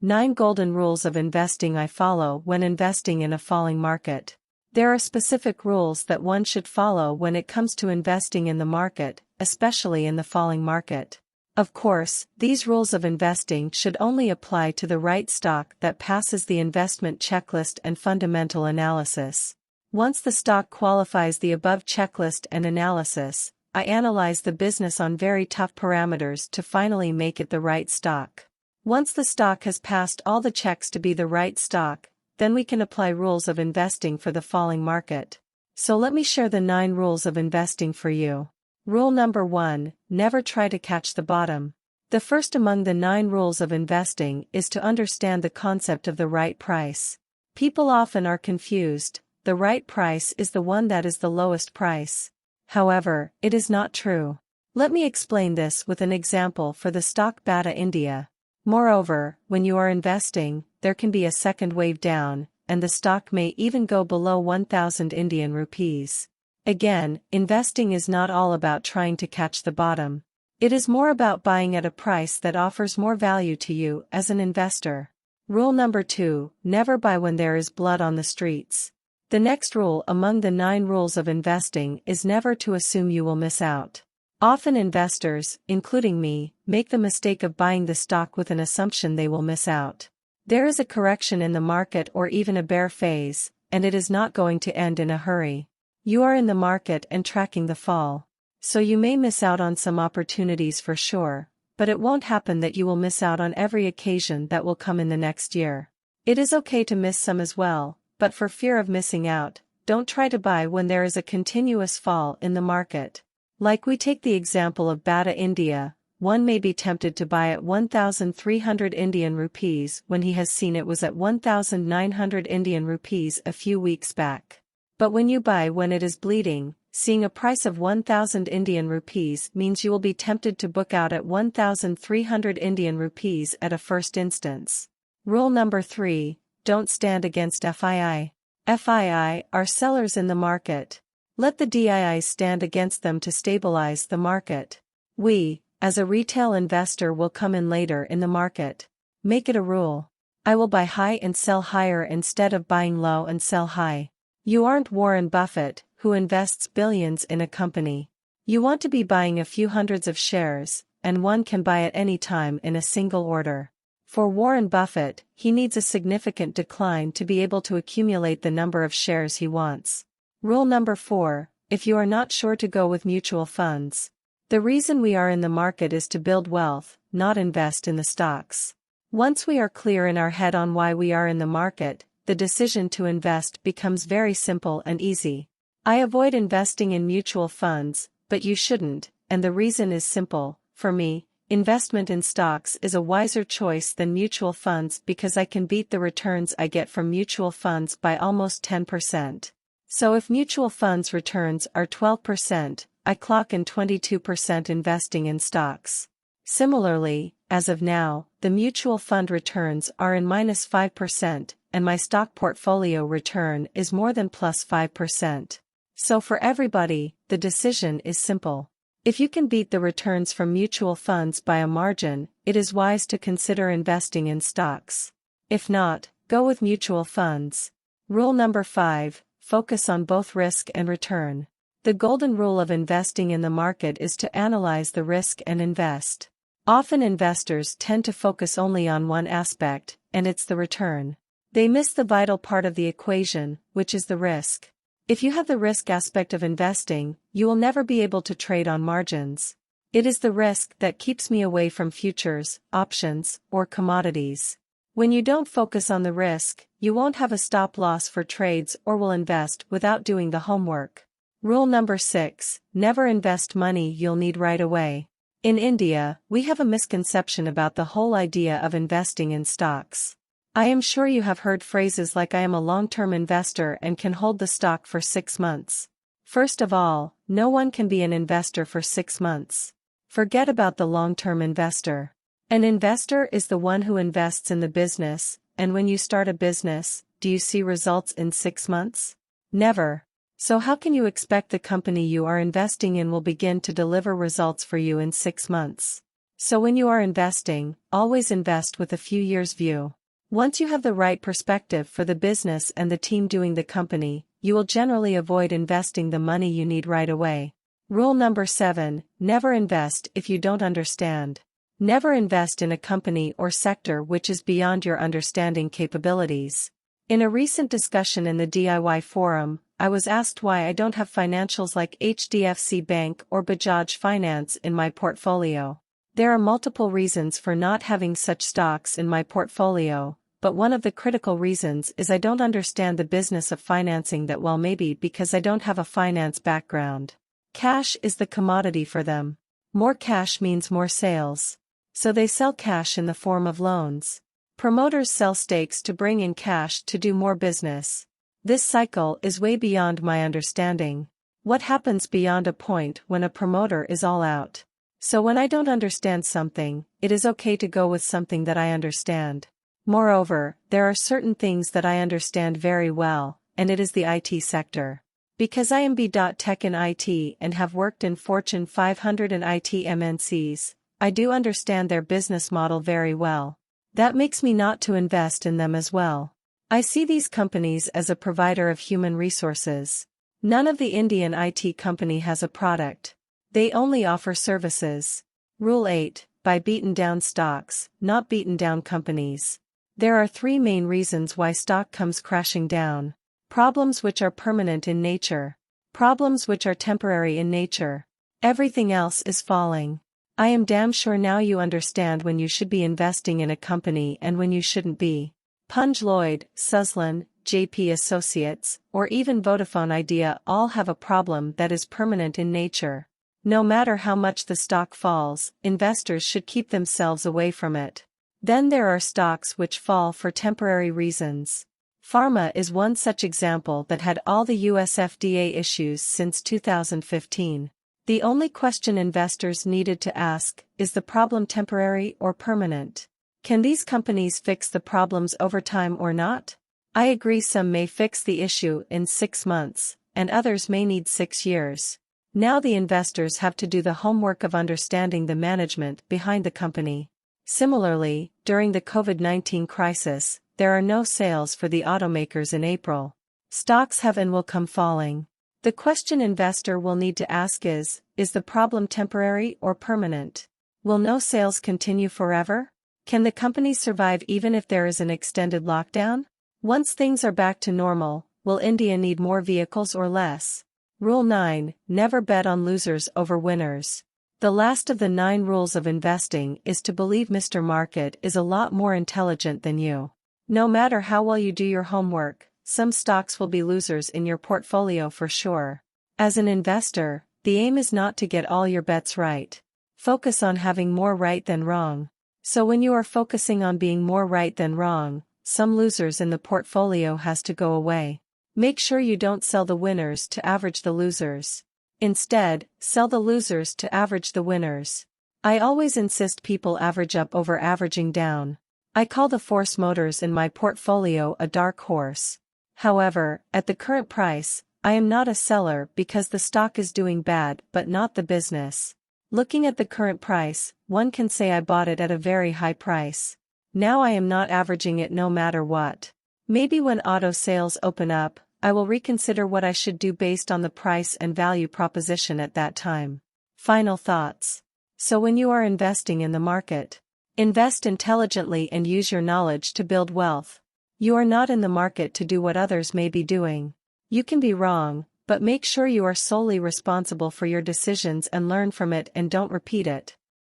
9 Golden Rules of Investing I Follow When Investing in a Falling Market. There are specific rules that one should follow when it comes to investing in the market, especially in the falling market. Of course, these rules of investing should only apply to the right stock that passes the investment checklist and fundamental analysis. Once the stock qualifies the above checklist and analysis, I analyze the business on very tough parameters to finally make it the right stock. Once the stock has passed all the checks to be the right stock, then we can apply rules of investing for the falling market. So let me share the 9 rules of investing for you. Rule number 1, never try to catch the bottom. The first among the 9 rules of investing is to understand the concept of the right price. People often are confused. The right price is the one that is the lowest price. However, it is not true. Let me explain this with an example for the stock Bata India. Moreover, when you are investing, there can be a second wave down, and the stock may even go below 1,000 Indian rupees. Again, investing is not all about trying to catch the bottom. It is more about buying at a price that offers more value to you as an investor. Rule number 2, never buy when there is blood on the streets. The next rule among the 9 rules of investing is never to assume you will miss out. Often investors, including me, make the mistake of buying the stock with an assumption they will miss out. There is a correction in the market or even a bear phase, and it is not going to end in a hurry. You are in the market and tracking the fall. So you may miss out on some opportunities for sure, but it won't happen that you will miss out on every occasion that will come in the next year. It is okay to miss some as well, but for fear of missing out, don't try to buy when there is a continuous fall in the market. Like we take the example of Bata India, one may be tempted to buy at 1,300 Indian rupees when he has seen it was at 1,900 Indian rupees a few weeks back. But when you buy when it is bleeding, seeing a price of 1,000 Indian rupees means you will be tempted to book out at 1,300 Indian rupees at a first instance. Rule number 3, don't stand against FII. FII are sellers in the market. Let the DIIs stand against them to stabilize the market. We, as a retail investor, will come in later in the market. Make it a rule. I will buy high and sell higher instead of buying low and sell high. You aren't Warren Buffett, who invests billions in a company. You want to be buying a few hundreds of shares, and one can buy at any time in a single order. For Warren Buffett, he needs a significant decline to be able to accumulate the number of shares he wants. Rule number 4, if you are not sure to go with mutual funds. The reason we are in the market is to build wealth, not invest in the stocks. Once we are clear in our head on why we are in the market, the decision to invest becomes very simple and easy. I avoid investing in mutual funds, but you shouldn't, and the reason is simple. For me, investment in stocks is a wiser choice than mutual funds because I can beat the returns I get from mutual funds by almost 10%. So if mutual funds returns are 12%, I clock in 22% investing in stocks. Similarly, as of now, the mutual fund returns are in -5%, and my stock portfolio return is more than +5%. So for everybody, the decision is simple. If you can beat the returns from mutual funds by a margin, it is wise to consider investing in stocks. If not, go with mutual funds. Rule number 5, focus on both risk and return. The golden rule of investing in the market is to analyze the risk and invest. Often investors tend to focus only on one aspect, and it's the return. They miss the vital part of the equation, which is the risk. If you have the risk aspect of investing, you will never be able to trade on margins. It is the risk that keeps me away from futures, options, or commodities. When you don't focus on the risk, you won't have a stop loss for trades or will invest without doing the homework. Rule number 6, never invest money you'll need right away. In India, we have a misconception about the whole idea of investing in stocks. I am sure you have heard phrases like I am a long-term investor and can hold the stock for 6 months. First of all, no one can be an investor for 6 months. Forget about the long-term investor. An investor is the one who invests in the business, and when you start a business, do you see results in 6 months? Never. So how can you expect the company you are investing in will begin to deliver results for you in 6 months? So when you are investing, always invest with a few years view. Once you have the right perspective for the business and the team doing the company, you will generally avoid investing the money you need right away. Rule number 7, never invest if you don't understand. Never invest in a company or sector which is beyond your understanding capabilities. In a recent discussion in the DIY forum, I was asked why I don't have financials like HDFC Bank or Bajaj Finance in my portfolio. There are multiple reasons for not having such stocks in my portfolio, but one of the critical reasons is I don't understand the business of financing that well, maybe because I don't have a finance background. Cash is the commodity for them. More cash means more sales. So they sell cash in the form of loans. Promoters sell stakes to bring in cash to do more business. This cycle is way beyond my understanding. What happens beyond a point when a promoter is all out? So when I don't understand something, it is okay to go with something that I understand. Moreover, there are certain things that I understand very well, and it is the IT sector. Because I am B.Tech in IT and have worked in Fortune 500 and IT MNCs, I do understand their business model very well. That makes me not to invest in them as well. I see these companies as a provider of human resources. None of the Indian IT company has a product. They only offer services. Rule 8, buy beaten down stocks, not beaten down companies. There are 3 main reasons why stock comes crashing down. Problems which are permanent in nature. Problems which are temporary in nature. Everything else is falling. I am damn sure now you understand when you should be investing in a company and when you shouldn't be. Punj Lloyd, Suzlon, JP Associates, or even Vodafone Idea all have a problem that is permanent in nature. No matter how much the stock falls, investors should keep themselves away from it. Then there are stocks which fall for temporary reasons. Pharma is one such example that had all the US FDA issues since 2015. The only question investors needed to ask, is the problem temporary or permanent? Can these companies fix the problems over time or not? I agree some may fix the issue in 6 months, and others may need 6 years. Now the investors have to do the homework of understanding the management behind the company. Similarly, during the COVID-19 crisis, there are no sales for the automakers in April. Stocks have and will come falling. The question investor will need to ask is the problem temporary or permanent? Will no sales continue forever? Can the company survive even if there is an extended lockdown? Once things are back to normal, will India need more vehicles or less? Rule 9, never bet on losers over winners. The last of the 9 rules of investing is to believe Mr. Market is a lot more intelligent than you. No matter how well you do your homework, some stocks will be losers in your portfolio for sure. As an investor, the aim is not to get all your bets right. Focus on having more right than wrong. So when you are focusing on being more right than wrong, some losers in the portfolio has to go away. Make sure you don't sell the winners to average the losers. Instead, sell the losers to average the winners. I always insist people average up over averaging down. I call the Force Motors in my portfolio a dark horse. However, at the current price, I am not a seller because the stock is doing bad but not the business. Looking at the current price, one can say I bought it at a very high price. Now I am not averaging it no matter what. Maybe when auto sales open up, I will reconsider what I should do based on the price and value proposition at that time. Final thoughts. So when you are investing in the market, invest intelligently and use your knowledge to build wealth. You are not in the market to do what others may be doing. You can be wrong, but make sure you are solely responsible for your decisions and learn from it and don't repeat it.